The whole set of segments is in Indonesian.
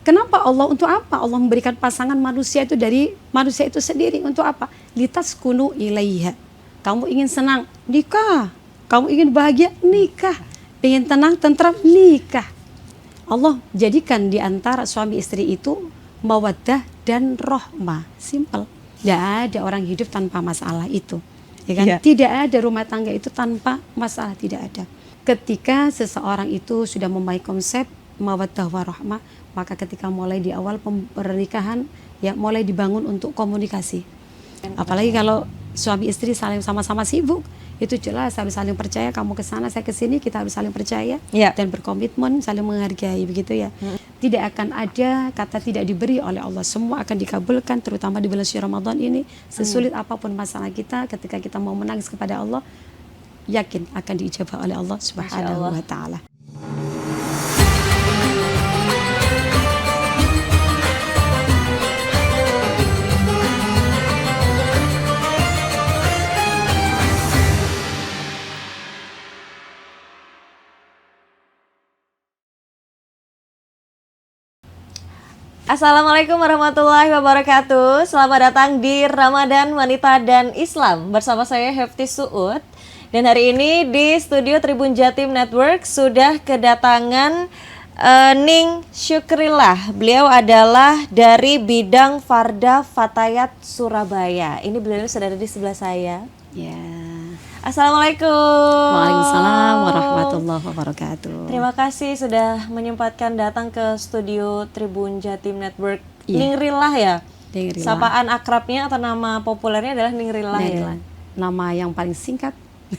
kenapa Allah, untuk apa Allah memberikan pasangan manusia itu dari manusia itu sendiri, untuk apa? Litaskunu ilaiha. Kamu ingin senang, nikah. Kamu ingin bahagia, nikah. Ingin tenang, tentram, nikah. Allah jadikan di antara suami istri itu mawaddah dan rahmah. Simple. Tidak ada orang hidup tanpa masalah itu. Ya kan? Tidak ada rumah tangga itu tanpa masalah, tidak ada. Ketika seseorang itu sudah memahami konsep mawaddah warahmah, maka ketika mulai di awal pernikahan ya mulai dibangun untuk komunikasi. Apalagi kalau suami istri saling sama-sama sibuk, itu jelas harus saling percaya, kamu ke sana saya ke sini, kita harus saling percaya dan berkomitmen, saling menghargai, begitu ya. Tidak akan ada kata tidak diberi oleh Allah, semua akan dikabulkan, terutama di bulan suci Ramadan ini. Sesulit apapun masalah kita, ketika kita mau menangis kepada Allah, yakin akan diijabah oleh Allah Subhanahu wa taala. Assalamualaikum warahmatullahi wabarakatuh. Selamat datang di Ramadan Wanita dan Islam bersama saya Hefti Suud. Dan hari ini di studio Tribun Jatim Network sudah kedatangan Ning Syukrillah. Beliau adalah dari bidang Farda Fatayat Surabaya. Ini beliau sudah ada di sebelah saya. Ya. Assalamualaikum. Waalaikumsalam warahmatullahi wabarakatuh. Terima kasih sudah menyempatkan datang ke studio Tribun Jatim Network. Ningrillah ya? Ningrillah. Sapaan akrabnya atau nama populernya adalah Ningrillah ya? Nama yang paling singkat.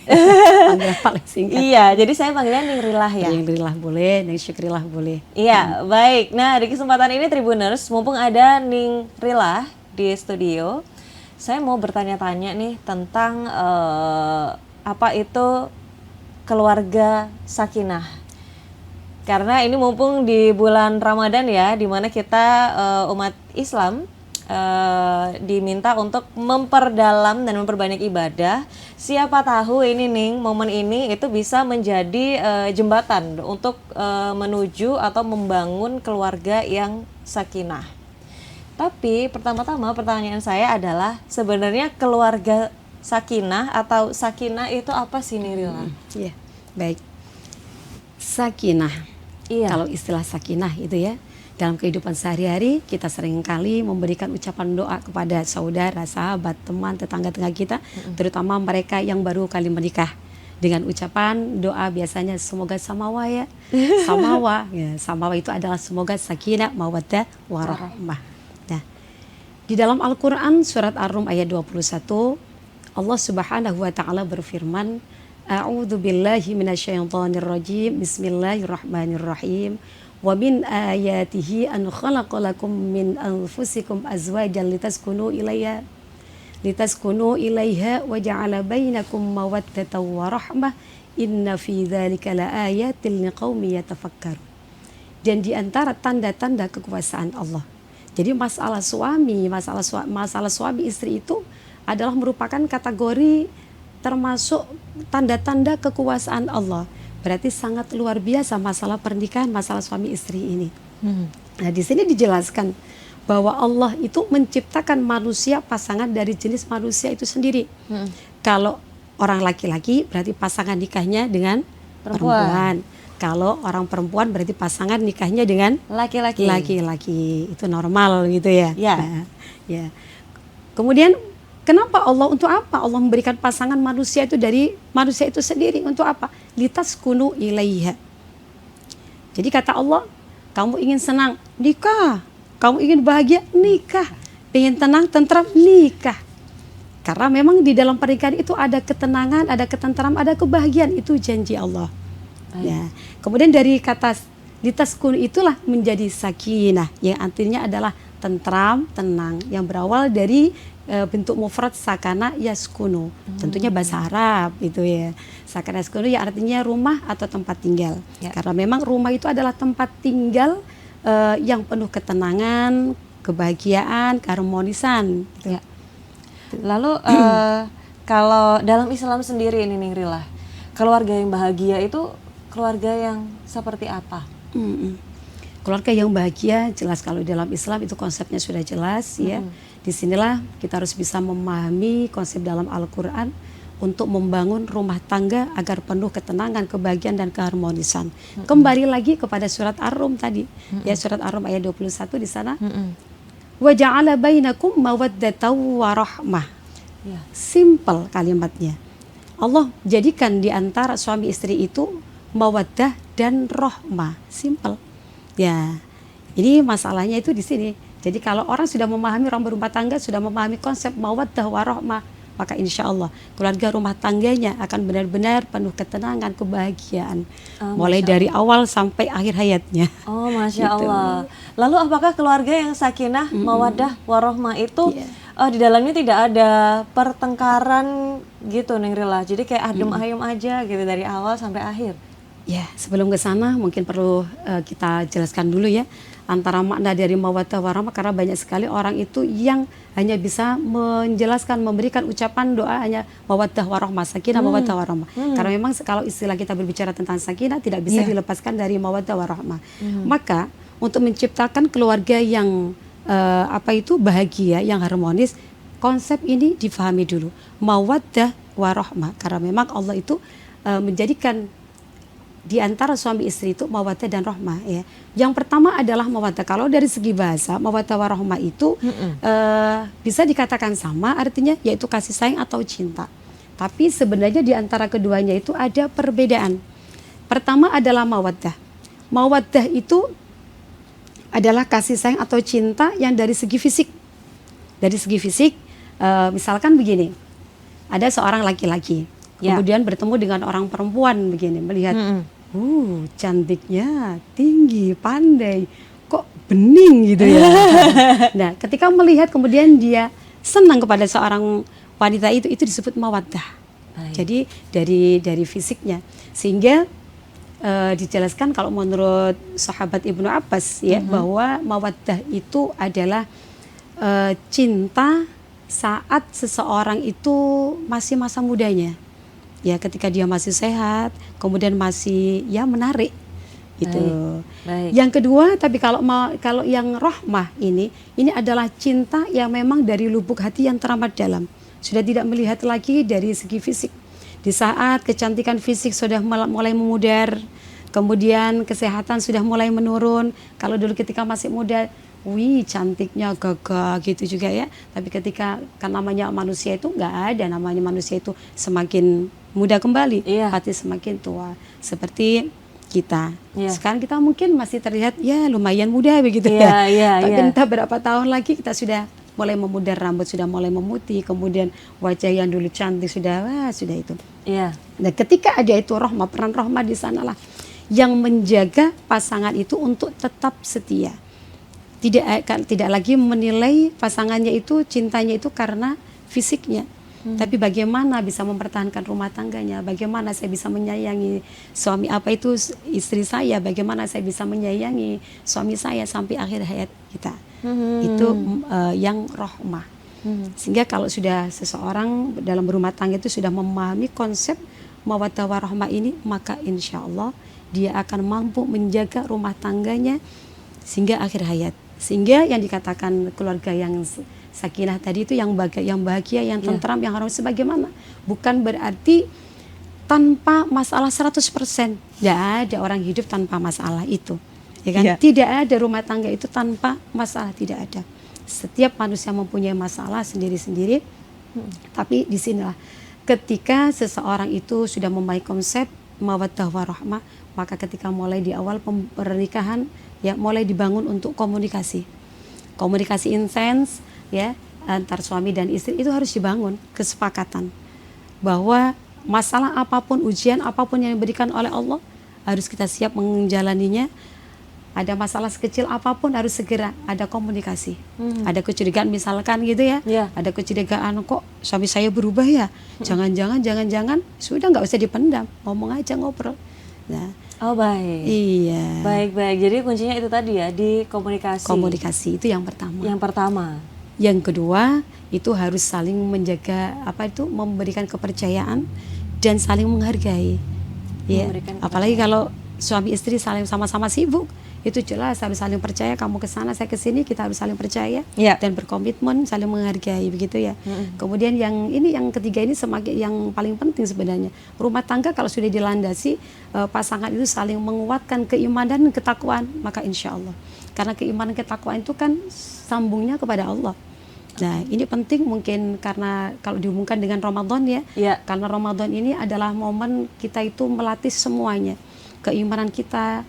Panggilan paling singkat. Iya, jadi saya panggilnya Ningrillah ya? Ningrillah boleh, Ning Syukrillah boleh. Iya, baik. Nah, di kesempatan ini Tribuners, mumpung ada Ningrillah di studio, saya mau bertanya-tanya nih tentang apa itu keluarga sakinah. Karena ini mumpung di bulan Ramadan ya, di mana kita umat Islam diminta untuk memperdalam dan memperbanyak ibadah. Siapa tahu ini nih, momen ini itu bisa menjadi jembatan untuk menuju atau membangun keluarga yang sakinah. Tapi pertama-tama pertanyaan saya adalah sebenarnya keluarga sakinah atau sakinah itu apa sih Nirila? Iya, baik. Sakinah. Iya. Kalau istilah sakinah itu ya, dalam kehidupan sehari-hari kita seringkali memberikan ucapan doa kepada saudara, sahabat, teman, tetangga-tetangga kita, terutama mereka yang baru kali menikah. Dengan ucapan doa biasanya semoga samawa ya. Samawa, ya, samawa itu adalah semoga sakinah, mawaddah, warahmah. Di dalam Al-Quran surat Ar-Rum ayat 21, Allah Subhanahu wa ta'ala berfirman, A'udzu billahi minasyaitonir rajim, bismillahirrahmanirrahim, wa min ayatihi an khalaqalakum min anfusikum azwajan litaskunu ilaiha wa ja'ala bainakum mawaddatan wa rahmah, inna fi dzalika laayatil liqaumin yatafakkarun. Dan di antara tanda-tanda kekuasaan Allah, jadi masalah suami istri itu adalah merupakan kategori termasuk tanda-tanda kekuasaan Allah. Berarti sangat luar biasa masalah pernikahan, masalah suami istri ini. Nah, di sini dijelaskan bahwa Allah itu menciptakan manusia pasangan dari jenis manusia itu sendiri. Kalau orang laki-laki berarti pasangan nikahnya dengan perempuan. Kalau orang perempuan berarti pasangan nikahnya dengan laki-laki. Laki-laki itu normal gitu ya. Nah, ya. Kemudian kenapa Allah, untuk apa Allah memberikan pasangan manusia itu dari manusia itu sendiri, untuk apa? Litaskunu ilaiha. Jadi kata Allah, kamu ingin senang, nikah. Kamu ingin bahagia, nikah. Ingin tenang, tentram, nikah. Karena memang di dalam pernikahan itu ada ketenangan, ada ketentraman, ada kebahagiaan, itu janji Allah. Ya. Kemudian dari kata litaskunu itulah menjadi sakinah, yang artinya adalah tentram, tenang, yang berawal dari bentuk mufrad sakana yaskunu. Tentunya bahasa Arab itu ya. Sakana yaskunu ya artinya rumah atau tempat tinggal. Karena memang rumah itu adalah tempat tinggal yang penuh ketenangan, kebahagiaan, keharmonisan gitu. Lalu kalau dalam Islam sendiri ini Ningrillah, keluarga yang bahagia itu keluarga yang seperti apa? keluarga yang bahagia jelas kalau dalam Islam itu konsepnya sudah jelas ya. Disinilah kita harus bisa memahami konsep dalam Al-Quran untuk membangun rumah tangga agar penuh ketenangan, kebahagiaan dan keharmonisan. Kembali lagi kepada surat Ar-Rum tadi. Ya, surat Ar-Rum ayat 21 di sana. Wa ja'ala bainakum mawaddatan wa rahmah. Ya. Simple kalimatnya. Allah jadikan di antara suami istri itu mawaddah dan rahmah. Simple. Ya, ini masalahnya itu di sini. Jadi kalau orang sudah memahami, orang berumah tangga sudah memahami konsep mawaddah warahmah, maka insya Allah keluarga rumah tangganya akan benar-benar penuh ketenangan, kebahagiaan, mulai dari awal sampai akhir hayatnya. Oh, Masya Gitu. Allah. Lalu apakah keluarga yang sakinah, mawaddah, warahmah itu di dalamnya tidak ada pertengkaran gitu, Neng Rila? Jadi kayak adem ayem aja gitu dari awal sampai akhir? Ya, sebelum ke sana mungkin perlu kita jelaskan dulu ya antara makna dari mawaddah warahmah, karena banyak sekali orang itu yang hanya bisa menjelaskan, memberikan ucapan doa hanya mawaddah warahmah, sakinah mawaddah warahmah. Karena memang kalau istilah kita berbicara tentang sakinah tidak bisa dilepaskan dari mawaddah warahmah. Maka untuk menciptakan keluarga yang bahagia, yang harmonis, konsep ini difahami dulu, mawaddah warahmah, karena memang Allah itu menjadikan di antara suami istri itu mawaddah dan rahmah ya. Yang pertama adalah mawaddah. Kalau dari segi bahasa mawaddah warahmah itu bisa dikatakan sama artinya, yaitu kasih sayang atau cinta. Tapi sebenarnya di antara keduanya itu ada perbedaan. Pertama adalah mawaddah. Mawaddah itu adalah kasih sayang atau cinta yang dari segi fisik. Dari segi fisik, misalkan begini, ada seorang laki-laki kemudian bertemu dengan orang perempuan begini, melihat, cantiknya, tinggi, pandai, kok bening gitu ya. Nah, ketika melihat kemudian dia senang kepada seorang wanita itu disebut mawaddah. Jadi dari fisiknya, sehingga dijelaskan kalau menurut sahabat Ibnu Abbas ya, bahwa mawaddah itu adalah cinta saat seseorang itu masih masa mudanya. Ya, ketika dia masih sehat, kemudian masih ya menarik gitu. Baik. Yang kedua, tapi kalau yang rahmah ini adalah cinta yang memang dari lubuk hati yang teramat dalam. Sudah tidak melihat lagi dari segi fisik. Di saat kecantikan fisik sudah mulai memudar, kemudian kesehatan sudah mulai menurun. Kalau dulu ketika masih muda, wih cantiknya gagah gitu juga ya. Tapi ketika kan namanya manusia itu nggak ada namanya manusia itu semakin muda kembali, hati semakin tua. Seperti kita. Sekarang kita mungkin masih terlihat ya lumayan muda begitu ya. Tapi entah berapa tahun lagi kita sudah mulai memudar, rambut sudah mulai memutih, kemudian wajah yang dulu cantik sudah itu. Nah, ketika ada itu rahmah, peran rahmah di sanalah yang menjaga pasangan itu untuk tetap setia. Tidak lagi menilai pasangannya itu, cintanya itu karena fisiknya. Tapi bagaimana bisa mempertahankan rumah tangganya, bagaimana saya bisa menyayangi suami istri saya, bagaimana saya bisa menyayangi suami saya sampai akhir hayat kita. Itu yang rahmah. Sehingga kalau sudah seseorang dalam berumah tangga itu sudah memahami konsep mawaddah warahmah ini, maka insya Allah dia akan mampu menjaga rumah tangganya sehingga akhir hayat. Sehingga yang dikatakan keluarga yang sakinah tadi itu yang bahagia, yang tentram, yang harmonis sebagaimana. Bukan berarti tanpa masalah 100%. Tidak ada orang hidup tanpa masalah itu. Ya kan? Tidak ada rumah tangga itu tanpa masalah, tidak ada. Setiap manusia mempunyai masalah sendiri-sendiri. Tapi di sinilah ketika seseorang itu sudah memahami konsep mawaddah warahmah, maka ketika mulai di awal pernikahan ya mulai dibangun untuk komunikasi intens ya antar suami dan istri, itu harus dibangun kesepakatan bahwa masalah apapun, ujian apapun yang diberikan oleh Allah harus kita siap menjalaninya. Ada masalah sekecil apapun harus segera ada komunikasi. Ada kecurigaan misalkan gitu ya, ada kecurigaan kok suami saya berubah ya, jangan-jangan sudah nggak usah dipendam, ngomong aja, ngobrol. Nah, baik. Iya. Baik. Jadi kuncinya itu tadi ya, di komunikasi. Komunikasi itu yang pertama. Yang kedua itu harus saling menjaga memberikan kepercayaan dan saling menghargai. Ya. Apalagi kalau suami istri saling sama-sama sibuk, itu jelas harus saling percaya, kamu ke sana saya ke sini, kita harus saling percaya Ya. dan berkomitmen, saling menghargai begitu ya. Kemudian yang ketiga ini semakin yang paling penting sebenarnya. Rumah tangga kalau sudah dilandasi pasangan itu saling menguatkan keimanan dan ketakwaan, maka insya Allah. Karena keimanan ketakwaan itu kan sambungnya kepada Allah. Nah, ini penting mungkin karena kalau dihubungkan dengan Ramadan ya. Karena Ramadan ini adalah momen kita itu melatih semuanya. Keimanan kita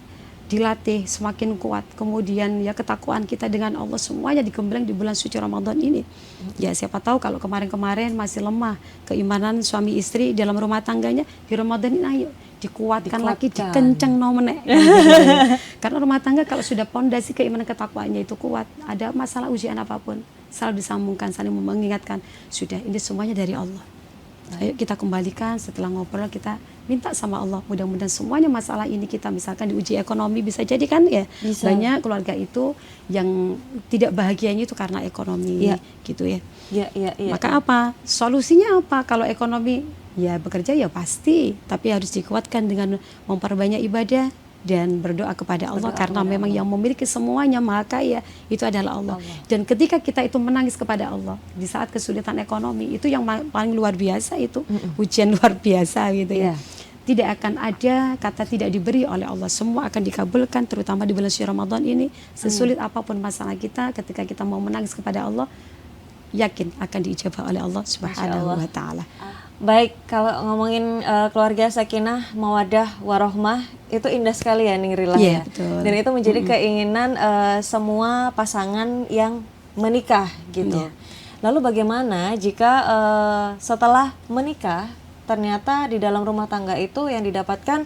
dilatih semakin kuat, kemudian ya ketakwaan kita dengan Allah semuanya digembleng di bulan suci Ramadan ini. Ya siapa tahu kalau kemarin-kemarin masih lemah keimanan suami istri dalam rumah tangganya, di Ramadan ini ayo dikuatkan lagi, dikenceng nomene. Karena rumah tangga kalau sudah pondasi keimanan ketakwaannya itu kuat, ada masalah ujian apapun selalu disambungkan, saling mengingatkan, sudah ini semuanya dari Allah. Ayo kita kembalikan, setelah ngobrol kita minta sama Allah, mudah-mudahan semuanya masalah ini kita misalkan diuji ekonomi, bisa jadi kan ya bisa. Banyak keluarga itu yang tidak bahagianya itu karena ekonomi gitu ya. Maka apa solusinya apa kalau ekonomi? Ya bekerja ya pasti, tapi harus dikuatkan dengan memperbanyak ibadah dan berdoa kepada Allah, karena memang yang memiliki semuanya Maha Kaya itu adalah Allah. Dan ketika kita itu menangis kepada Allah di saat kesulitan ekonomi, itu yang paling luar biasa, itu ujian luar biasa gitu ya. Tidak akan ada kata tidak diberi oleh Allah, semua akan dikabulkan, terutama di bulan suci Ramadan ini. Sesulit apapun masalah kita, ketika kita mau menangis kepada Allah, yakin akan diijabah oleh Allah Subhanahu wa Ta'ala. Baik, kalau ngomongin keluarga sakinah, mawadah, warohmah, itu indah sekali ya Ning Rila ya. Betul. Dan itu menjadi keinginan semua pasangan yang menikah gitu. Lalu bagaimana jika setelah menikah ternyata di dalam rumah tangga itu yang didapatkan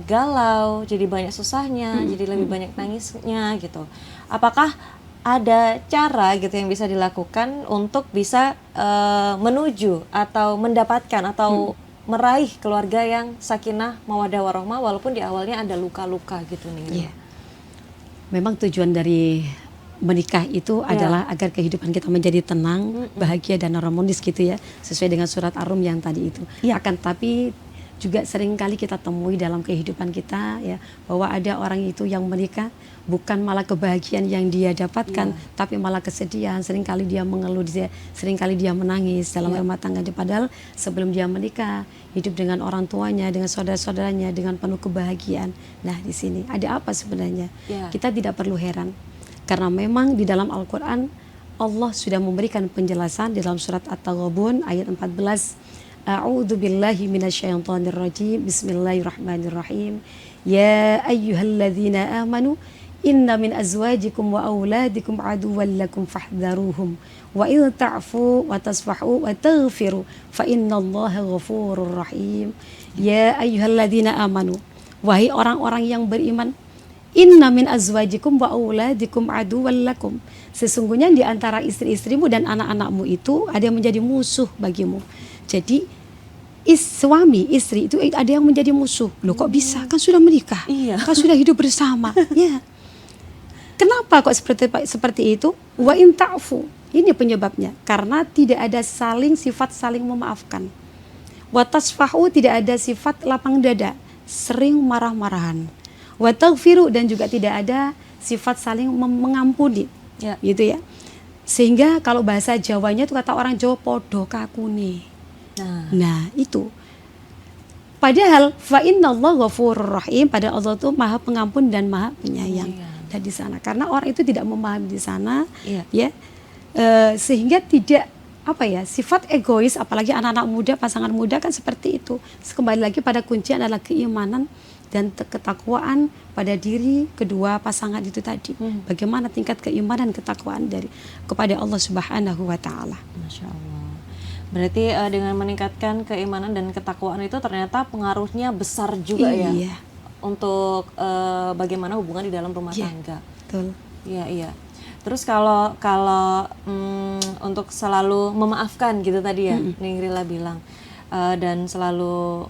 galau, jadi banyak susahnya, jadi lebih banyak nangisnya gitu. Apakah ada cara gitu yang bisa dilakukan untuk bisa menuju atau mendapatkan atau meraih keluarga yang sakinah, mawadah, warohmah, walaupun di awalnya ada luka-luka gitu nih? Memang tujuan dari menikah itu adalah agar kehidupan kita menjadi tenang, bahagia dan harmonis gitu ya, sesuai dengan surat Ar-Rum yang tadi itu. Akan tapi juga seringkali kita temui dalam kehidupan kita ya, bahwa ada orang itu yang menikah bukan malah kebahagiaan yang dia dapatkan, tapi malah kesedihan. Seringkali dia mengeluh, seringkali dia menangis dalam rumah tangga. Padahal sebelum dia menikah hidup dengan orang tuanya, dengan saudara-saudaranya dengan penuh kebahagiaan. Nah di sini ada apa sebenarnya? Kita tidak perlu heran, karena memang di dalam Al-Quran Allah sudah memberikan penjelasan di dalam surat At-Taghabun ayat 14. A'udzu billahi minasyaitonir rajim. Bismillahirrahmanirrahim. Ya ayyuhalladzina amanu inna min azwajikum wa auladikum aduwwan lakum fahdharuhum wa in ta'fu wa tasfahu wa taghfiru fa innallaha ghafurur rahim. Ya ayyuhalladzina amanu, wahai orang-orang yang beriman, inna min azwajikum wa auladikum aduwwan lakum, sesungguhnya di antara istri-istrimu dan anak-anakmu itu ada yang menjadi musuh bagimu. Jadi suami istri itu ada yang menjadi musuh. Loh kok bisa? Kan sudah menikah, kan sudah hidup bersama. Kenapa kok seperti itu? Wa in ta'fu, ini penyebabnya karena tidak ada sifat saling memaafkan. Wa tasfahu, tidak ada sifat lapang dada, sering marah-marahan. Wa taghfiru, dan juga tidak ada sifat saling mengampuni. Gitu ya. Sehingga kalau bahasa Jawanya itu kata orang Jawa, podo kakune. Nah itu. Padahal fa innallaha ghafurur rahim, pada Allah itu Maha Pengampun dan Maha Penyayang. Dan di sana karena orang itu tidak memahami di sana sehingga tidak sifat egois, apalagi anak-anak muda, pasangan muda kan seperti itu. Kembali lagi pada kunci adalah keimanan dan ketakwaan pada diri kedua pasangan itu tadi. Bagaimana tingkat keimanan ketakwaan kepada Allah Subhanahu wa Ta'ala. Masya Allah. Berarti dengan meningkatkan keimanan dan ketakwaan itu ternyata pengaruhnya besar juga ya untuk bagaimana hubungan di dalam rumah tangga. Betul. Iya. Terus kalau untuk selalu memaafkan gitu tadi ya, Ning Rila bilang, dan selalu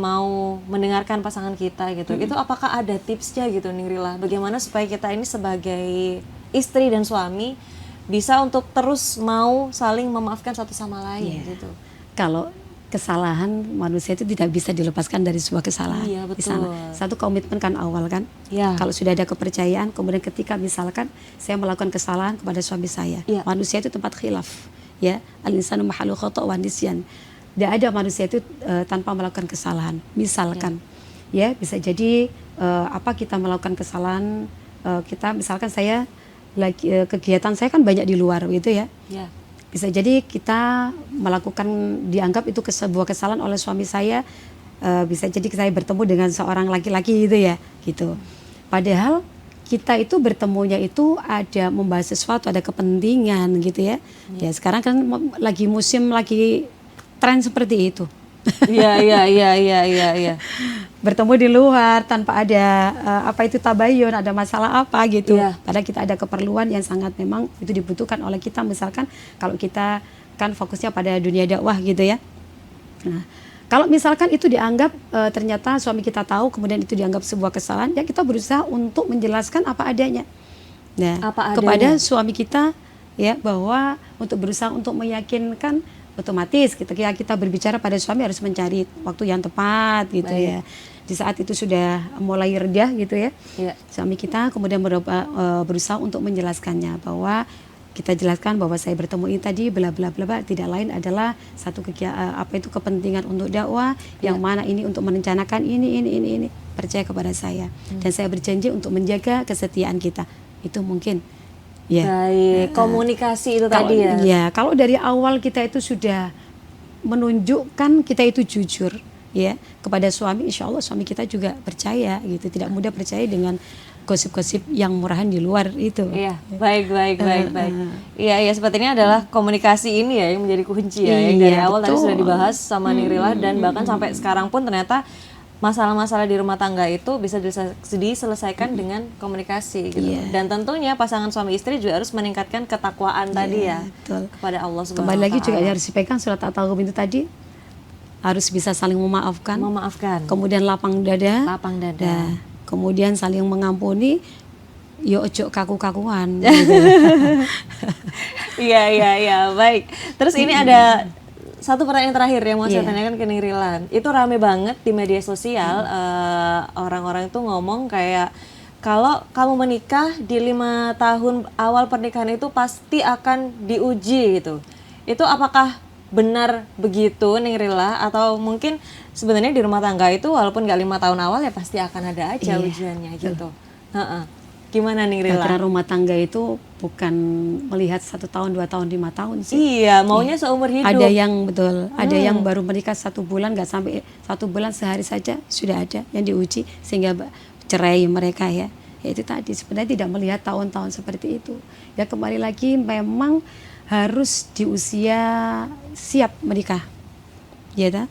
mau mendengarkan pasangan kita gitu. Itu apakah ada tipsnya gitu Ning Rila? Bagaimana supaya kita ini sebagai istri dan suami bisa untuk terus mau saling memaafkan satu sama lain gitu. Kalau kesalahan manusia itu tidak bisa dilepaskan dari sebuah kesalahan. Iya, betul. Di sana. Satu komitmen kan awal kan. Ya. Kalau sudah ada kepercayaan, kemudian ketika misalkan saya melakukan kesalahan kepada suami saya, Ya. manusia itu tempat khilaf, ya. Al-insanu mahalu khata' wa nisyan. Tidak ada manusia itu tanpa melakukan kesalahan. Misalkan, ya bisa jadi kita melakukan kesalahan, kita misalkan saya lagi kegiatan saya kan banyak di luar gitu ya. Ya. Bisa jadi kita melakukan, dianggap itu sebuah kesalahan oleh suami saya, bisa jadi saya bertemu dengan seorang laki-laki gitu ya, gitu. Padahal kita itu bertemunya itu ada membahas sesuatu, ada kepentingan gitu ya. Ya sekarang kan lagi musim, lagi tren seperti itu. Iya. Bertemu di luar tanpa ada tabayun, ada masalah apa gitu. Iya. Padahal kita ada keperluan yang sangat memang itu dibutuhkan oleh kita, misalkan kalau kita kan fokusnya pada dunia dakwah gitu ya. Nah, kalau misalkan itu dianggap ternyata suami kita tahu, kemudian itu dianggap sebuah kesalahan, ya kita berusaha untuk menjelaskan apa adanya. Nah, kepada suami kita ya, bahwa untuk berusaha untuk meyakinkan, otomatis ketika kita berbicara pada suami harus mencari waktu yang tepat gitu. Baik. Ya. Di saat itu sudah mulai reda gitu ya. Suami kita kemudian berusaha untuk menjelaskannya, bahwa kita jelaskan bahwa saya bertemu ini tadi bla bla bla, tidak lain adalah satu kepentingan untuk dakwah, yang mana ini untuk merencanakan ini. Percaya kepada saya dan saya berjanji untuk menjaga kesetiaan kita. Itu mungkin. Ya. Baik, komunikasi itu tadi ya. Ya, kalau dari awal kita itu sudah menunjukkan kita itu jujur ya kepada suami, insya Allah suami kita juga percaya gitu, tidak mudah percaya dengan gosip-gosip yang murahan di luar itu. Iya, baik. Iya, sepertinya adalah komunikasi ini ya yang menjadi kunci ya, yang dari awal tadi sudah dibahas sama Nirila, dan bahkan sampai sekarang pun ternyata masalah-masalah di rumah tangga itu bisa diselesaikan dengan komunikasi gitu. Dan tentunya pasangan suami istri juga harus meningkatkan ketakwaan tadi ya, betul, kepada Allah Subhanahu wa Ta'ala. Kembali lagi juga harus dipegang surat At-Taubah itu tadi, harus bisa saling memaafkan. Kemudian lapang dada. Kemudian saling mengampuni, yo ojo kaku-kakuan gitu. Iya, baik. Terus ini ada satu pertanyaan terakhir yang mau saya tanyakan ke Nirila. Itu rame banget di media sosial, orang-orang itu ngomong kayak, kalau kamu menikah di 5 tahun awal pernikahan itu pasti akan diuji gitu. Itu apakah benar begitu Nirila, atau mungkin sebenarnya di rumah tangga itu walaupun nggak 5 tahun awal ya pasti akan ada aja ujiannya gitu. Gimana nih Rila? Karena rumah tangga itu bukan melihat 1 tahun, 2 tahun, 5 tahun sih. Iya, maunya seumur hidup. Ada yang betul, ada yang baru menikah 1 bulan, nggak sampai 1 bulan, sehari saja sudah ada yang diuji sehingga cerai mereka ya. Ya itu tadi, sebenarnya tidak melihat tahun-tahun seperti itu. Ya kembali lagi memang harus di usia siap menikah. Ya tak?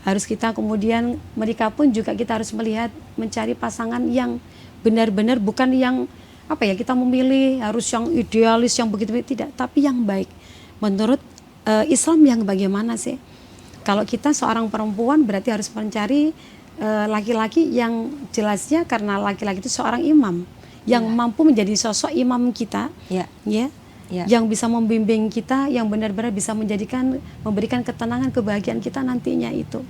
Harus kita kemudian menikah pun juga kita harus melihat, mencari pasangan yang benar-benar bukan yang kita memilih harus yang idealis yang begitu, tidak, tapi yang baik menurut Islam yang bagaimana sih. Kalau kita seorang perempuan berarti harus mencari laki-laki yang jelasnya, karena laki-laki itu seorang imam yang mampu menjadi sosok imam kita, yang bisa membimbing kita, yang benar-benar bisa memberikan ketenangan, kebahagiaan kita nantinya itu.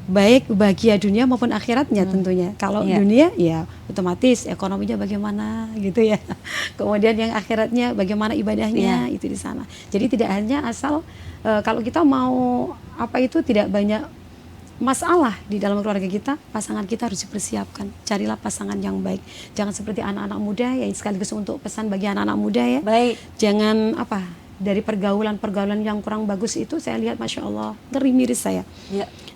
Baik bahagia dunia maupun akhiratnya tentunya. Kalau dunia ya otomatis ekonominya bagaimana gitu ya. Kemudian yang akhiratnya bagaimana ibadahnya itu di sana. Jadi tidak hanya asal kalau kita mau tidak banyak masalah di dalam keluarga kita, pasangan kita harus dipersiapkan. Carilah pasangan yang baik. Jangan seperti anak-anak muda ya, sekaligus untuk pesan bagi anak-anak muda ya. Baik. Jangan dari pergaulan yang kurang bagus itu saya lihat Masya Allah ngeri miris saya.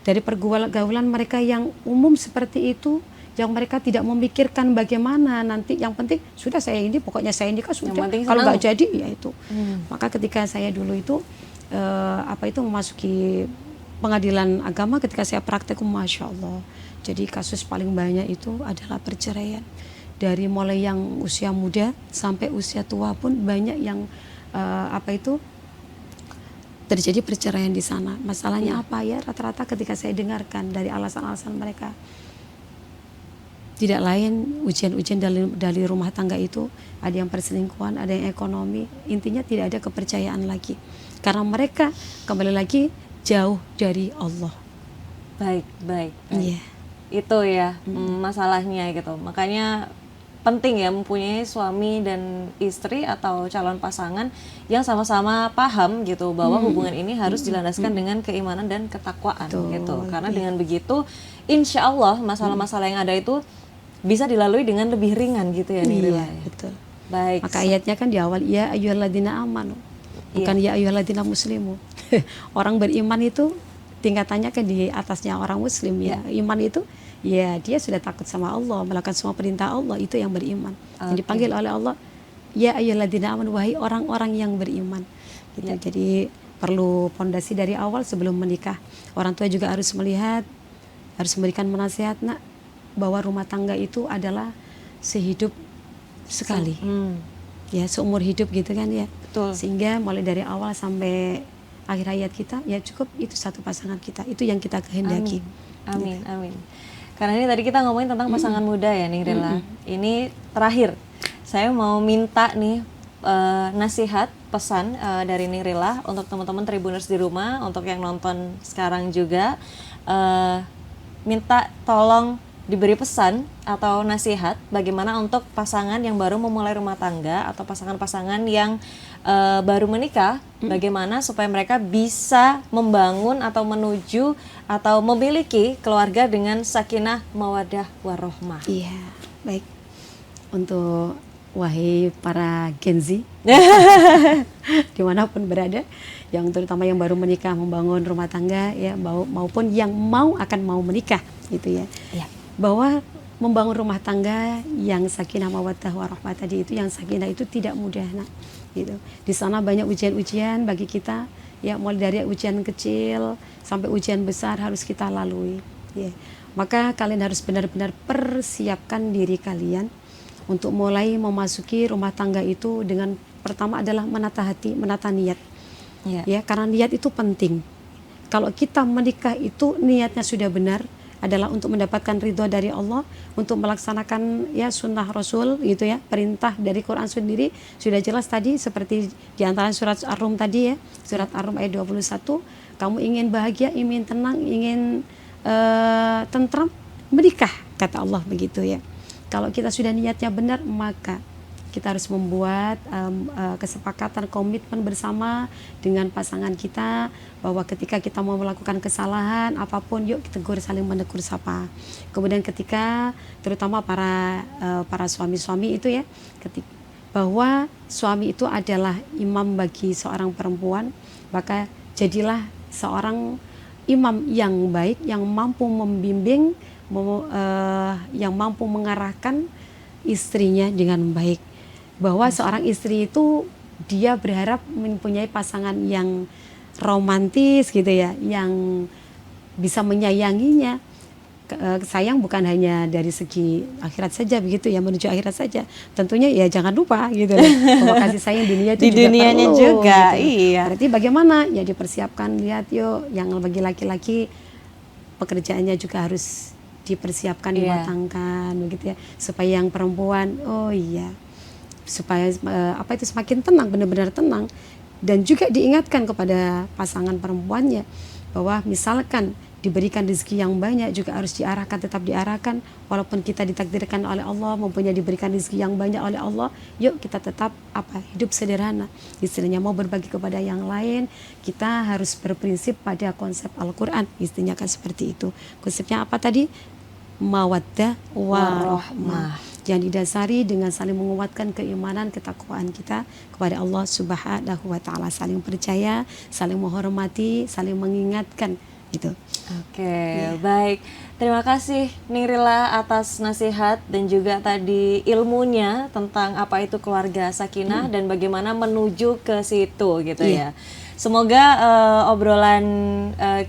Dari pergaulan mereka yang umum seperti itu, yang mereka tidak memikirkan bagaimana nanti, yang penting sudah saya ini, pokoknya saya nikah sudah, kalau nggak jadi ya itu. Maka ketika saya dulu itu memasuki pengadilan agama, ketika saya praktek, Masya Allah, jadi kasus paling banyak itu adalah perceraian. Dari mulai yang usia muda sampai usia tua pun banyak yang terjadi perceraian di sana. Masalahnya apa ya? Rata-rata ketika saya dengarkan dari alasan-alasan mereka, tidak lain ujian-ujian dari rumah tangga itu, ada yang perselingkuhan, ada yang ekonomi. Intinya tidak ada kepercayaan lagi. Karena mereka kembali lagi jauh dari Allah. Baik. Iya. Itu ya masalahnya gitu. Makanya penting ya mempunyai suami dan istri atau calon pasangan yang sama-sama paham gitu bahwa hubungan ini harus dilandaskan dengan keimanan dan ketakwaan gitu. Karena dengan begitu insya Allah masalah-masalah yang ada itu bisa dilalui dengan lebih ringan gitu ya Nirila. Iya, betul. Baik. Maka ayatnya kan di awal, ya ayyuhalladzina amanu, bukan ya ayyuhalladzina muslimu. Orang beriman itu tingkatannya kan di atasnya orang muslim ya. Iman itu ya dia sudah takut sama Allah, melakukan semua perintah Allah, itu yang beriman. Jadi dipanggil oleh Allah, ya ayyuhalladzina amanu, wahai orang-orang yang beriman. Gitu. Jadi perlu pondasi dari awal sebelum menikah. Orang tua juga harus melihat, harus memberikan nasihat, nak, bahwa rumah tangga itu adalah sehidup sekali. Ya, seumur hidup gitu kan ya. Betul. Sehingga mulai dari awal sampai akhir hayat kita ya cukup itu satu pasangan kita, itu yang kita kehendaki. Amin. Karena ini tadi kita ngomongin tentang pasangan muda ya Nirila. Ini terakhir saya mau minta nih nasihat, pesan dari Nirila untuk teman-teman Tribuners di rumah, untuk yang nonton sekarang juga, minta tolong diberi pesan atau nasihat bagaimana untuk pasangan yang baru memulai rumah tangga atau pasangan-pasangan yang baru menikah, bagaimana supaya mereka bisa membangun atau menuju atau memiliki keluarga dengan sakinah, mawaddah, warohmah. Iya, baik. Untuk wahai para Gen Z dimanapun berada, yang terutama yang baru menikah membangun rumah tangga ya, maupun yang akan mau menikah gitu ya. Bahwa membangun rumah tangga yang sakinah mawaddah warahmah tadi itu, yang sakinah itu tidak mudah, nak, gitu. Di sana banyak ujian-ujian bagi kita ya, mulai dari ujian kecil sampai ujian besar harus kita lalui ya. Maka kalian harus benar-benar persiapkan diri kalian untuk mulai memasuki rumah tangga itu dengan pertama adalah menata hati, menata niat ya, karena niat itu penting. Kalau kita menikah itu niatnya sudah benar, adalah untuk mendapatkan ridho dari Allah, untuk melaksanakan ya sunnah Rasul gitu ya, perintah dari Quran sendiri sudah jelas tadi, seperti di antara surat Ar-Rum tadi ya, surat Ar-Rum ayat 21, kamu ingin bahagia, ingin tenang, ingin tentram, menikah, kata Allah begitu ya. Kalau kita sudah niatnya benar, maka kita harus membuat kesepakatan, komitmen bersama dengan pasangan kita, bahwa ketika kita mau melakukan kesalahan apapun, yuk kita saling menegur sapa. Kemudian ketika terutama para suami-suami itu ya, bahwa suami itu adalah imam bagi seorang perempuan, maka jadilah seorang imam yang baik, yang mampu membimbing, yang mampu mengarahkan istrinya dengan baik. Bahwa seorang istri itu dia berharap mempunyai pasangan yang romantis gitu ya, yang bisa menyayanginya. Sayang bukan hanya dari segi akhirat saja begitu ya, menuju akhirat saja. Tentunya ya jangan lupa gitu loh, bahwa kasih sayang dunia itu di juga dunianya perlu, juga gitu. Iya. Berarti bagaimana? Ya dipersiapkan, lihat yuk, yang bagi laki-laki pekerjaannya juga harus dipersiapkan, dimatangkan begitu ya, supaya yang perempuan supaya itu semakin tenang, benar-benar tenang. Dan juga diingatkan kepada pasangan perempuannya bahwa misalkan diberikan rezeki yang banyak juga harus diarahkan, tetap diarahkan, walaupun kita ditakdirkan oleh Allah mempunyai diberikan rezeki yang banyak oleh Allah, yuk kita tetap hidup sederhana. Istilahnya mau berbagi kepada yang lain, kita harus berprinsip pada konsep Al-Quran, istilahnya kan seperti itu. Konsepnya apa tadi? Mawaddah warahmah, yang didasari dengan saling menguatkan keimanan, ketakwaan kita kepada Allah Subhanahu wa Ta'ala, saling percaya, saling menghormati, saling mengingatkan gitu. Oke, baik. Terima kasih Nirila atas nasihat dan juga tadi ilmunya tentang apa itu keluarga sakinah dan bagaimana menuju ke situ gitu ya. Semoga obrolan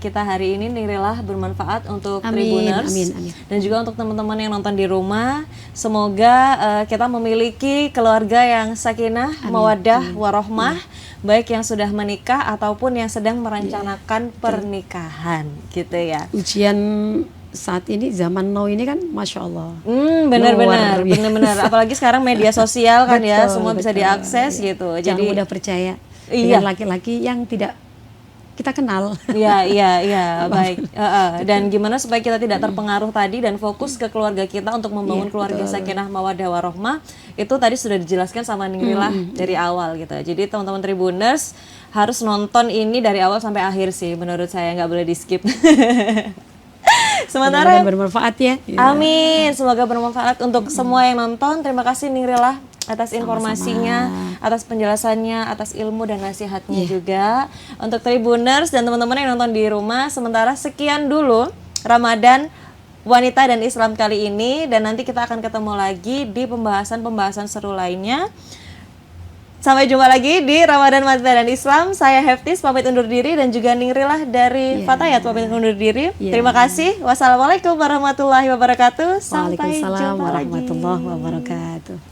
kita hari ini Nirila bermanfaat untuk Tribuners dan juga untuk teman-teman yang nonton di rumah. Semoga kita memiliki keluarga yang sakinah, mawaddah, warohmah, baik yang sudah menikah ataupun yang sedang merencanakan pernikahan gitu ya. Ujian saat ini, zaman now ini kan Masya Allah. Benar-benar, apalagi sekarang media sosial kan semua bisa diakses gitu. Jangan Jadi mudah percaya dengan laki-laki yang tidak kita kenal. Iya, baik. Dan gimana supaya kita tidak terpengaruh tadi dan fokus ke keluarga kita untuk membangun keluarga sakinah mawaddah warohmah, itu tadi sudah dijelaskan sama Ningrilah dari awal gitu. Jadi teman-teman Tribuners harus nonton ini dari awal sampai akhir sih, menurut saya, nggak boleh di skip. Sementara bermanfaat ya. Amin, semoga bermanfaat untuk semua yang nonton. Terima kasih Ningrilah atas informasinya, atas penjelasannya, atas ilmu dan nasihatnya juga. Untuk Tribuners dan teman-teman yang nonton di rumah, sementara sekian dulu Ramadan Wanita dan Islam kali ini, dan nanti kita akan ketemu lagi di pembahasan-pembahasan seru lainnya. Sampai jumpa lagi di Ramadan Wanita dan Islam. Saya Heftis pamit undur diri, dan juga Ningrilah dari Fatayat pamit undur diri. Terima kasih. Wassalamualaikum warahmatullahi wabarakatuh. Sampai jumpa lagi. Waalaikumsalam warahmatullahi wabarakatuh.